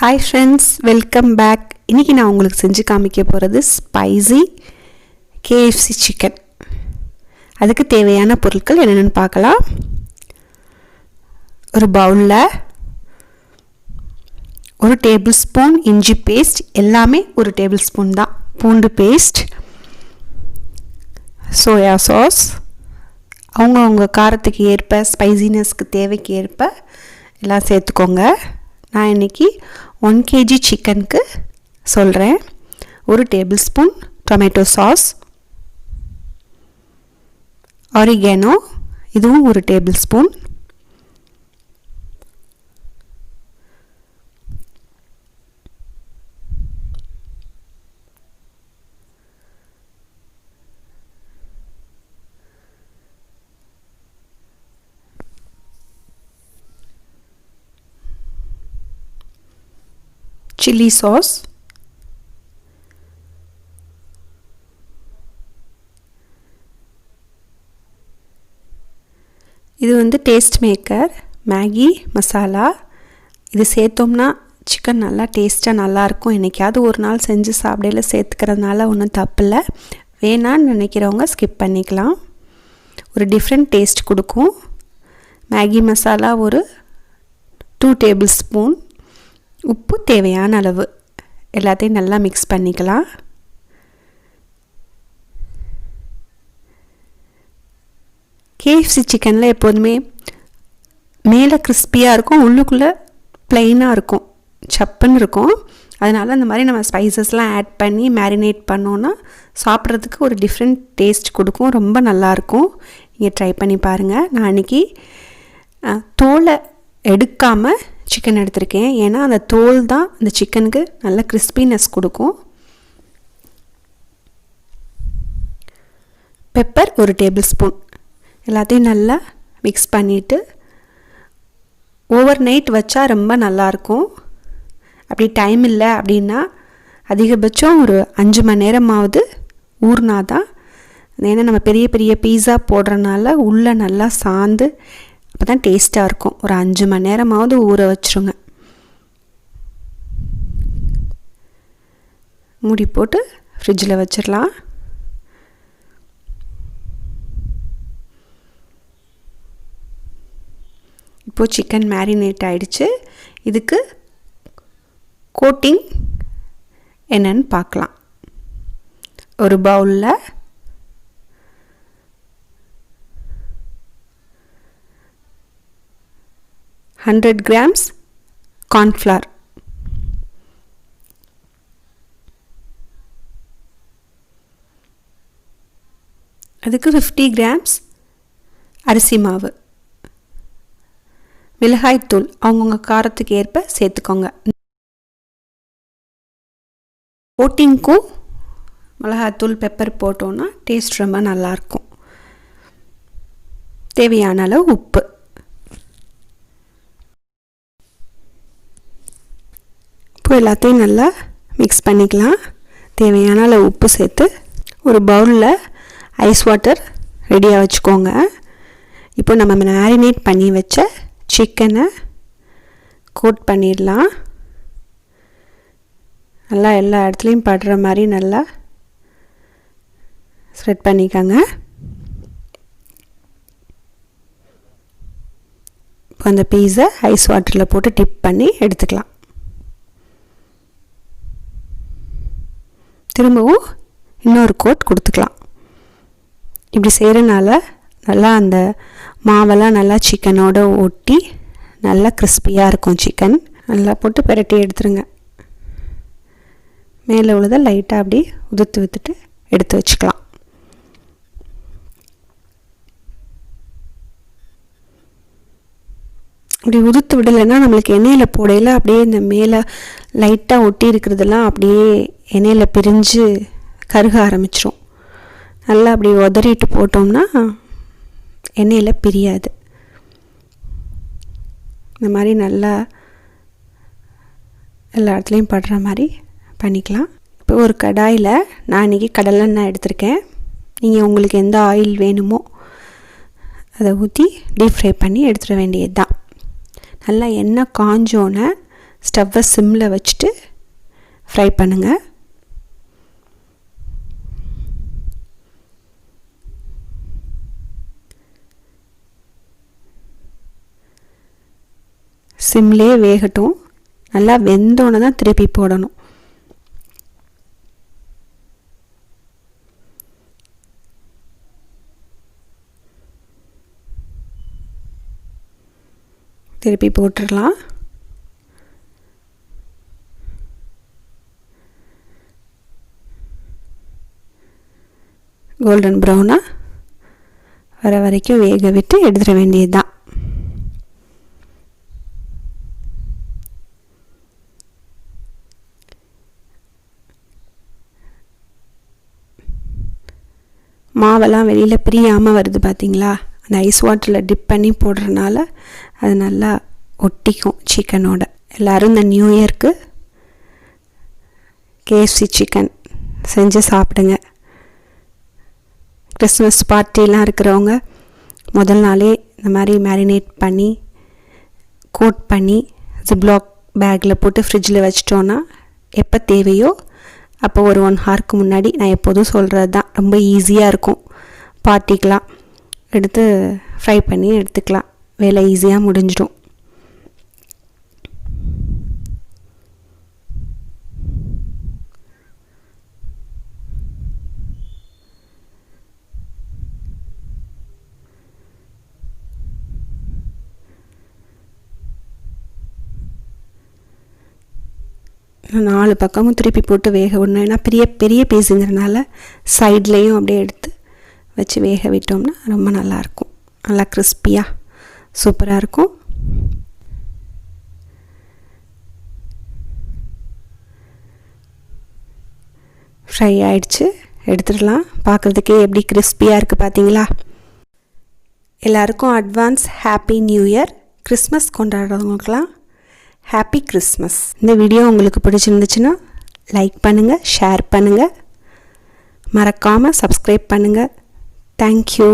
Hi friends, welcome back. இன்னைக்கு நான் உங்களுக்கு செஞ்சு காமிக்க போகிறது ஸ்பைசி KFC சிக்கன். அதுக்கு தேவையான பொருட்கள் என்னென்னு பார்க்கலாம். ஒரு பவுலில் 1 டேபிள் ஸ்பூன் இஞ்சி பேஸ்ட், எல்லாமே 1 டேபிள் ஸ்பூன் தான். பூண்டு பேஸ்ட், சோயா சாஸ், அவங்க காரத்துக்கு ஏற்ப ஸ்பைசினஸ்க்கு தேவைக்கு ஏற்ப எல்லாம் சேர்த்துக்கோங்க. நான் இன்றைக்கி 1 kg சிக்கனுக்கு சொல்கிறேன். 1 table spoon tomato sauce, oregano இதுவும் 1 டேபிள் ஸ்பூன், chilli sauce, இது வந்து டேஸ்ட் மேக்கர், மேகி மசாலா. இது சேர்த்தோம்னா சிக்கன் நல்லா டேஸ்ட்டாக நல்லாயிருக்கும். என்றைக்காவது ஒரு நாள் செஞ்சு சாப்பிடையில் சேர்த்துக்கிறதுனால ஒன்றும் தப்பில்லை. வேணான்னு நினைக்கிறவங்க ஸ்கிப் பண்ணிக்கலாம். ஒரு டிஃப்ரெண்ட் டேஸ்ட் கொடுக்கும். மேகி மசாலா ஒரு 2 டேபிள் ஸ்பூன், உப்பு தேவையான அளவு, எல்லாத்தையும் நல்லா மிக்ஸ் பண்ணிக்கலாம். KFC சிக்கனில் எப்போதுமே மேலே கிறிஸ்பியாக இருக்கும், உள்ளுக்குள்ளே ப்ளைனாக இருக்கும், சப்புன்னு இருக்கும். அதனால் அந்த மாதிரி நம்ம ஸ்பைசஸ்லாம் ஆட் பண்ணி மேரினேட் பண்ணோன்னா சாப்பிட்றதுக்கு ஒரு டிஃப்ரெண்ட் டேஸ்ட் கொடுக்கும். ரொம்ப நல்லாயிருக்கும். நீங்கள் ட்ரை பண்ணி பாருங்கள். நான் அன்றைக்கி தோலை எடுக்காமல் சிக்கன் எடுத்திருக்கேன். ஏன்னா அந்த தோல் தான் அந்த சிக்கனுக்கு நல்ல கிறிஸ்பினஸ் கொடுக்கும். பெப்பர் 1 டேபிள் ஸ்பூன், எல்லாத்தையும் நல்லா மிக்ஸ் பண்ணிவிட்டு ஓவர் நைட் வச்சா ரொம்ப நல்லாயிருக்கும். அப்படி டைம் இல்லை அப்படின்னா அதிகபட்சம் ஒரு 5 மணி நேரமாவது ஊறினா தான். ஏன்னா நம்ம பெரிய பெரிய பீஸா போடுறதுனால உள்ளே நல்லா சாந்து அப்போ தான் டேஸ்ட்டாக இருக்கும். ஒரு 5 மணி நேரமாவது ஊற வச்சுருங்க. மூடி போட்டு ஃப்ரிட்ஜில் வச்சிடலாம். இப்போது சிக்கன் மேரினேட் ஆகிடுச்சு. இதுக்கு கோட்டிங் என்னன்னு பார்க்கலாம். ஒரு பவுலில் 100 grams கார்ன்ஃப்ளவர், அதுக்கு 50 grams அரிசி மாவு, மிளகாய்த்தூள் அவங்கவுங்க காரத்துக்கு ஏற்ப சேர்த்துக்கோங்க. கோட்டிங்க்கும் மிளகாய்த்தூள் பெப்பர் போட்டோன்னா டேஸ்ட் ரொம்ப நல்லாயிருக்கும். தேவையான அளவு உப்பு. இப்போ எல்லாத்தையும் நல்லா மிக்ஸ் பண்ணிக்கலாம். தேவையான அளவு உப்பு சேர்த்து ஒரு பவுலில் ஐஸ் வாட்டர் ரெடியாக வச்சுக்கோங்க. இப்போ நம்ம மேரினேட் பண்ணி வச்ச சிக்கனை கோட் பண்ணிடலாம். நல்லா எல்லா இடத்துலையும் படுற மாதிரி நல்லா ஸ்ப்ரெட் பண்ணிக்கோங்க. இப்போ அந்த பீஸை ஐஸ் வாட்டரில் போட்டு டிப் பண்ணி எடுத்துக்கலாம். திரும்பவும் இன்னொரு கோட் கொடுத்துக்கலாம். இப்படி செய்கிறனால நல்லா அந்த மாவெல்லாம் நல்லா சிக்கனோடு ஒட்டி நல்லா கிறிஸ்பியாக இருக்கும். சிக்கன் நல்லா போட்டு பிரட்டி எடுத்துருங்க. மேலே உள்ளதை லைட்டாக அப்படி உதுத்து விட்டுட்டு எடுத்து வச்சுக்கலாம். இப்படி உதுத்து விடலைன்னா நம்மளுக்கு எண்ணெயில் போடையில் அப்படியே இந்த மேலே லைட்டாக ஒட்டி இருக்கிறதெல்லாம் அப்படியே எண்ணெயில் பிரிஞ்சு கருக ஆரம்பிச்சிரும். நல்லா அப்படி உதறிட்டு போட்டோம்னா எண்ணெயில் பிரியாது. இந்த மாதிரி நல்லா எல்லா இடத்துலையும் படுற மாதிரி பண்ணிக்கலாம். இப்போ ஒரு கடாயில் நான் இன்றைக்கி கடலெண்ணெய் எடுத்திருக்கேன். நீங்கள் உங்களுக்கு எந்த ஆயில் வேணுமோ அதை ஊற்றி டீப் ஃப்ரை பண்ணி எடுத்துட வேண்டியது தான். நல்லா எண்ணெய் காஞ்சோன்னே ஸ்டவ்வை சிம்மில் வச்சுட்டு ஃப்ரை பண்ணுங்கள். சிம்லேயே வேகட்டும். நல்லா வெந்தோன்னு தான் திருப்பி போடணும். திருப்பி போட்டுடலாம். கோல்டன் ப்ரௌனாக வர வரைக்கும் வேக விட்டு எடுத்துட வேண்டியது தான். மாவெல்லாம் வெளியில் பிரியாமல் வருது பார்த்திங்களா? அந்த ஐஸ் வாட்டரில் டிப் பண்ணி போடுறதுனால அது நல்லா ஒட்டிக்கும் சிக்கனோட. எல்லோரும் இந்த நியூ இயர்க்கு KFC சிக்கன் செஞ்சு சாப்பிடுங்க. கிறிஸ்மஸ் பார்ட்டிலாம் இருக்கிறவங்க முதல் நாளே இந்த மாதிரி மேரினேட் பண்ணி கோட் பண்ணி ஜிப்லாக் பேக்கில் போட்டு ஃப்ரிட்ஜில் வச்சிட்டோன்னா எப்போ தேவையோ அப்போ ஒரு 1 ஹவருக்கு முன்னாடி, நான் எப்போதும் சொல்கிறது தான், ரொம்ப ஈஸியாக இருக்கும். பார்ட்டிக்கெலாம் எடுத்து ஃப்ரை பண்ணி எடுத்துக்கலாம். வேலை ஈஸியாக முடிஞ்சிடும். நாலு பக்கமும் திருப்பி போட்டு வேக விடணும். ஏன்னா பெரிய பீஸுங்கிறனால சைட்லேயும் அப்படியே எடுத்து வச்சு வேக விட்டோம்னா ரொம்ப நல்லாயிருக்கும். நல்லா கிறிஸ்பியாக சூப்பராக இருக்கும். ஃப்ரை ஆயிடுச்சு, எடுத்துடலாம். பார்க்குறதுக்கே எப்படி கிறிஸ்பியாக இருக்குது பார்த்தீங்களா? எல்லாருக்கும் advance happy new year. Christmas கொண்டாடுறவங்களுக்கெல்லாம் ஹாப்பி கிறிஸ்மஸ். இந்த வீடியோ உங்களுக்கு பிடிச்சிருந்துச்சுன்னா லைக் பண்ணுங்கள், ஷேர் பண்ணுங்கள், மறக்காமல் சப்ஸ்கிரைப் பண்ணுங்கள். தேங்க்யூ.